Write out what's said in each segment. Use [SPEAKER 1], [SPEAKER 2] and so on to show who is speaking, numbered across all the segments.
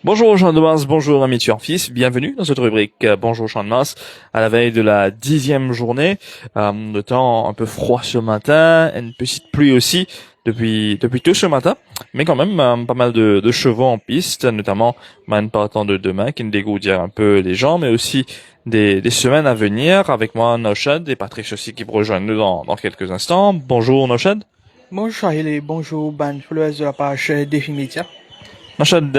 [SPEAKER 1] Bonjour Jean de Mars, bonjour amis Turfis, bienvenue dans cette rubrique Bonjour Jean de Mars à la veille de la 10e journée. Le temps un peu froid ce matin, une petite pluie aussi depuis tout ce matin, mais quand même pas mal de chevaux en piste, notamment Man partant de demain qui nous dégourdira un peu les gens, mais aussi des semaines à venir avec moi Noshad et Patrick aussi qui me rejoignent nous dans quelques instants. Bonjour Noshad.
[SPEAKER 2] Bonjour Shahil et bonjour Ban, followers de la page Défi Média.
[SPEAKER 1] Noshad,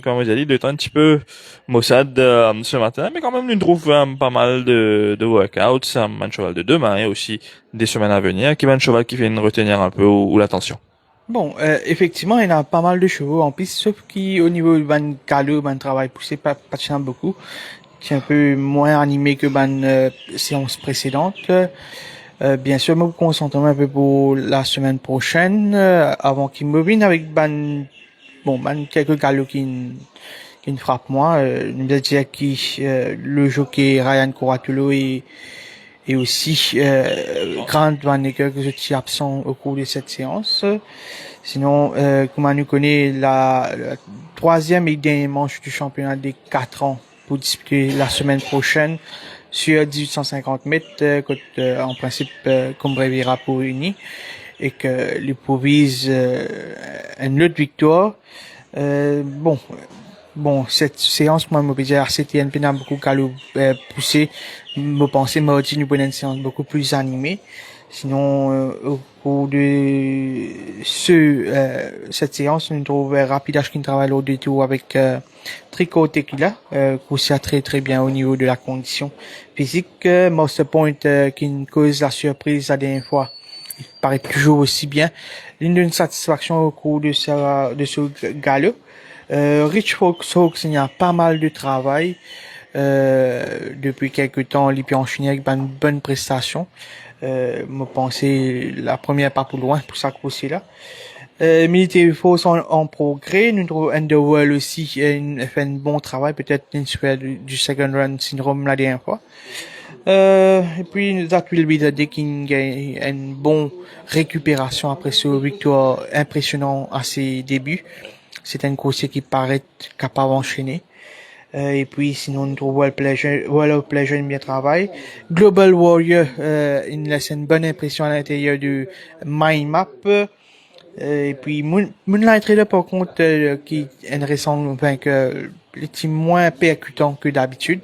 [SPEAKER 1] comme vous avez dit, de temps un petit peu maussade ce matin, mais quand même nous trouve pas mal de workouts, un cheval de demain et aussi des semaines à venir, qui va un cheval qui fait une retenir un peu ou l'attention.
[SPEAKER 2] Bon, effectivement, il y a pas mal de chevaux en piste, sauf qu'au niveau Ban galop, Ban travail poussé, pas beaucoup. C'est un peu moins animé que Ban séance précédente. Bien sûr, je me concentre un peu pour la semaine prochaine, avant qu'il me vienne avec Ban quelques galops qui me frappent moi. Je veux dire le jockey Ryan Coratulo et aussi Grant Van Ecker que je suis absent au cours de cette séance. Sinon, comme on nous connaît, la troisième et dernière manche du championnat des 4 ans pour disputer la semaine prochaine sur 1850 mètres, en principe Combrevera pour uni et que les vise une autre victoire. Cette séance, moi, me dire, c'était un peu beaucoup calme, poussé. Me penser, mardi, nous prenons une séance beaucoup plus animée. Sinon, au cours de cette séance, nous trouvons Rapidash qui travaille au détour avec, Tricot Tequila, qui très très bien au niveau de la condition physique. Master Point, qui nous cause la surprise la dernière fois. Il paraît toujours aussi bien. L'une d'une satisfaction au cours de ce galop. Rich Hawks, il y a pas mal de travail. Depuis quelques temps, il peut enchaîner avec une bonne prestation. Me penser la première pas pour loin pour s'accrocher là. Military Force en progrès. Nous trouvons Underworld aussi fait un bon travail, peut-être inspiré du second run syndrome la dernière fois. Et puis, That Will Be the Day qui gagne une bonne récupération après ce victoire impressionnant à ses débuts. C'est un coursier qui paraît capable d'enchaîner. Et puis, sinon, nous trouvons Wall of Pleasure, bien travail. Global Warrior, il laisse une bonne impression à l'intérieur du mind map. Et puis, Moonlight Trader, par contre, qui est un récent vainqueur, est moins percutant que d'habitude.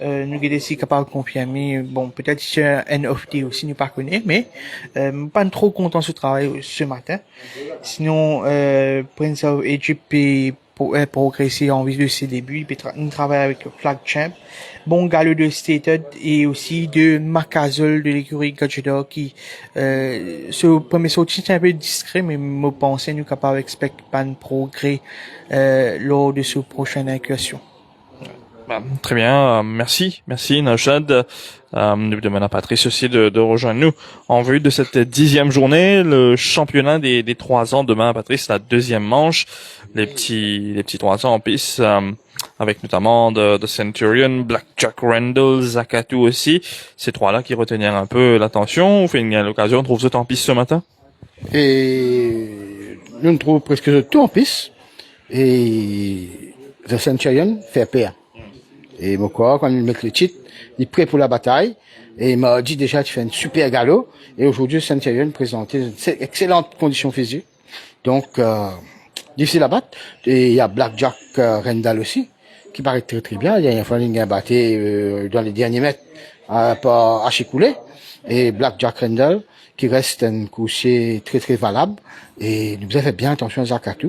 [SPEAKER 2] Nous sommes aussi capables de confirmer, bon, peut-être c'est un off-day aussi, nous pas connaît, mais, pas trop content de ce travail ce matin. Sinon, Prince of Egypt pour progresser en vue de ses débuts, il travaille avec Flag Champ, bon galop de Stated et aussi de Macazol de l'écurie Gajador qui, ce premier sortie c'est un peu discret, mais me pensais nous capables d'expecter un progrès, lors de ce prochaine incursion.
[SPEAKER 1] Très bien, merci Noshad. Nous demandons à Patrice aussi de rejoindre nous en vue de cette 10e journée, le championnat des 3 ans. Demain, Patrice, la deuxième manche, les petits 3 ans en piste, avec notamment de Centurion, Blackjack Randall, Zakatu aussi. Ces trois-là qui retenaient un peu l'attention. On fait l'occasion, on trouve ça en piste ce matin.
[SPEAKER 3] Et nous trouvons presque tout en piste. Et The Centurion fait peur. Et mon corps, quand il met le titre, il est prêt pour la bataille. Et il m'a dit déjà, tu fais un super galop. Et aujourd'hui, Centurion présentait une excellente condition physique. Donc, difficile à battre. Et il y a Blackjack Randall aussi, qui paraît très très bien. Il y a une fois, il a battu dans les derniers mètres par Hachicoulé. Et Blackjack Randall, qui reste un coursier très très valable. Et nous avons fait bien attention à Zakatu,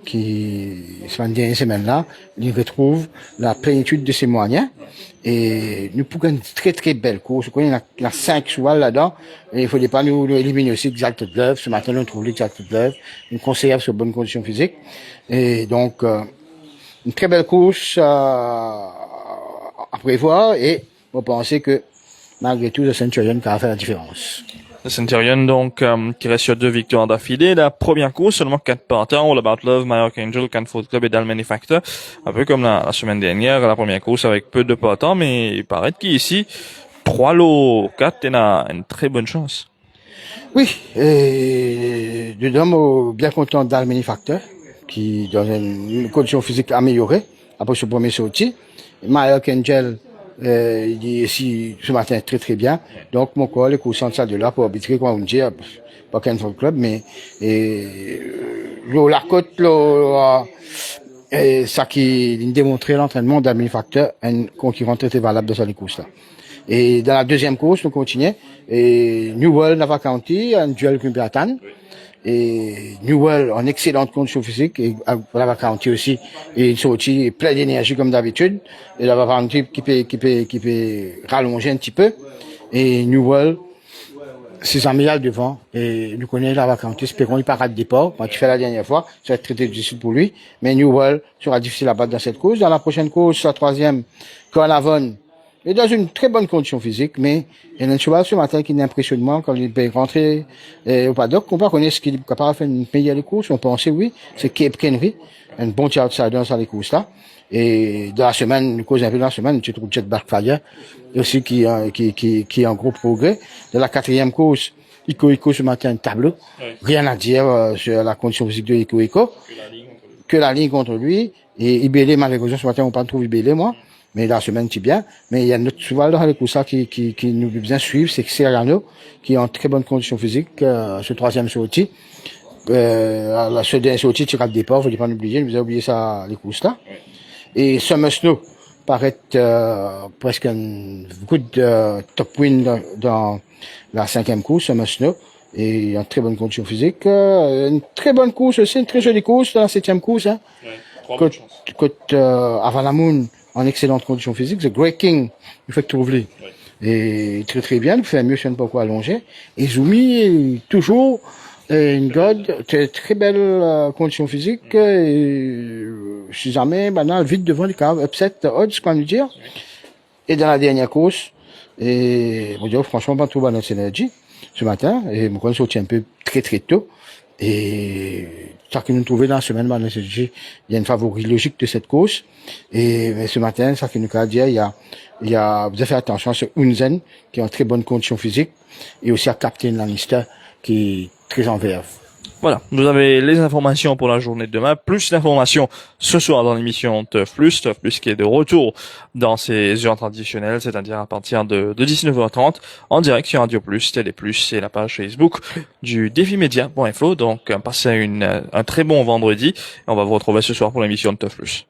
[SPEAKER 3] qui, cette dernière semaine-là, il retrouve la plénitude de ses moyens. Et nous pouvons une très très belle course. Il y a 5 chevaux là-dedans. Et il ne fallait pas nous éliminer aussi Exalted Love. Ce matin, on trouve l'Exalted Love. Une conseillère sur bonne condition physique. Et donc, une très belle course à prévoir. Et on pensait que, malgré tout, le Centurion va faire la différence.
[SPEAKER 1] Le Centurion, donc, qui reste sur 2 victoires d'affilée. La première course, seulement 4 partants. All About Love, My Archangel, Canfoot Club et Dal Manufacture. Un peu comme la semaine dernière, la première course avec peu de partants, mais il paraît qu'ici, 3 lots 4, il a une très bonne chance.
[SPEAKER 3] Oui, et dedans, bien content Dal Manufacture, qui dans une condition physique améliorée après ce premier sorti. Maël Kengel, il est ici ce matin très très bien. Donc mon corps est conscient de ça de là pour arbitrer, comme on dit, pas qu'un seul club, mais la côte, ça qui démontrait l'entraînement d'un facteur, un concurrent très valable dans cette course là. Et dans la deuxième course, nous continuons. Et Newell, Nava County, un duel contre Bratan. Et Newell, en excellente condition physique, et Nava County aussi, et une sortie plein d'énergie comme d'habitude. Et Nava County qui peut rallonger un petit peu. Et Newell, c'est amélioré devant. Et nous connaissons Nava County, espérons qu'il part de départ. Quand il fait la dernière fois, ça va être très difficile pour lui. Mais Newell sera difficile à battre dans cette course. Dans la prochaine course, la troisième, Cornavon, il est dans une très bonne condition physique, mais il y a un cheval ce matin qui m'impressionne moi quand il est rentré au paddock. On ne connaît ce qu'il est capable de faire une meilleure course. On pensait, oui, c'est Cape Kenry, un bon outsider dans les courses là. Et dans la semaine, une cause un peu dans la semaine, tu trouves Jet Backfire, aussi qui est en gros progrès. Dans la quatrième course, Ico ce matin, un tableau. Oui. Rien à dire sur la condition physique de Ico. Que la ligne contre lui. Et Ibélé, malheureusement, ce matin, on ne pas trouver Ibélé, moi. Mais la semaine, c'est bien. Mais il y a notre cheval dans les courses qui nous veut bien suivre, c'est Serrano, qui est en très bonne condition physique, ce troisième sortie. Ce dernier sortie, tirage de départ, faut pas l'oublier, vous avez oublié ça, les courses là. Et Summer Snow paraît, presque un good, top win dans la cinquième course, Summer Snow. Et en très bonne condition physique, une très bonne course aussi, une très jolie course dans la septième course, hein. Ouais, côte, Avalamoon, en excellente condition physique, The Great King, il fait trouver. Oui. Et très très bien, il fait mieux, je ne sais pas quoi allonger. Et Zumi, toujours, une god, très belle condition physique, et, si jamais, banal, vite devant les caves, upset odds, quoi nous dire. Oui. Et dans la dernière course, et, on dirait franchement, pas trop bonne énergie, ce matin, et mon compte sorti un peu très très tôt. Et ça que nous trouvons dans la semaine, il y a une favori logique de cette course. Et mais ce matin, ça que nous a dit, il y a, vous avez fait attention sur Unzen, qui est en très bonne condition physique, et aussi à Captain Lannister, qui est très en verve.
[SPEAKER 1] Voilà, vous avez les informations pour la journée de demain, plus l'information ce soir dans l'émission Tough Plus qui est de retour dans ses heures traditionnelles, c'est-à-dire à partir de 19h30, en direct sur Radio Plus, Télé Plus et la page Facebook du Défi Média.info. Donc, passez un très bon vendredi, et on va vous retrouver ce soir pour l'émission Tough Plus.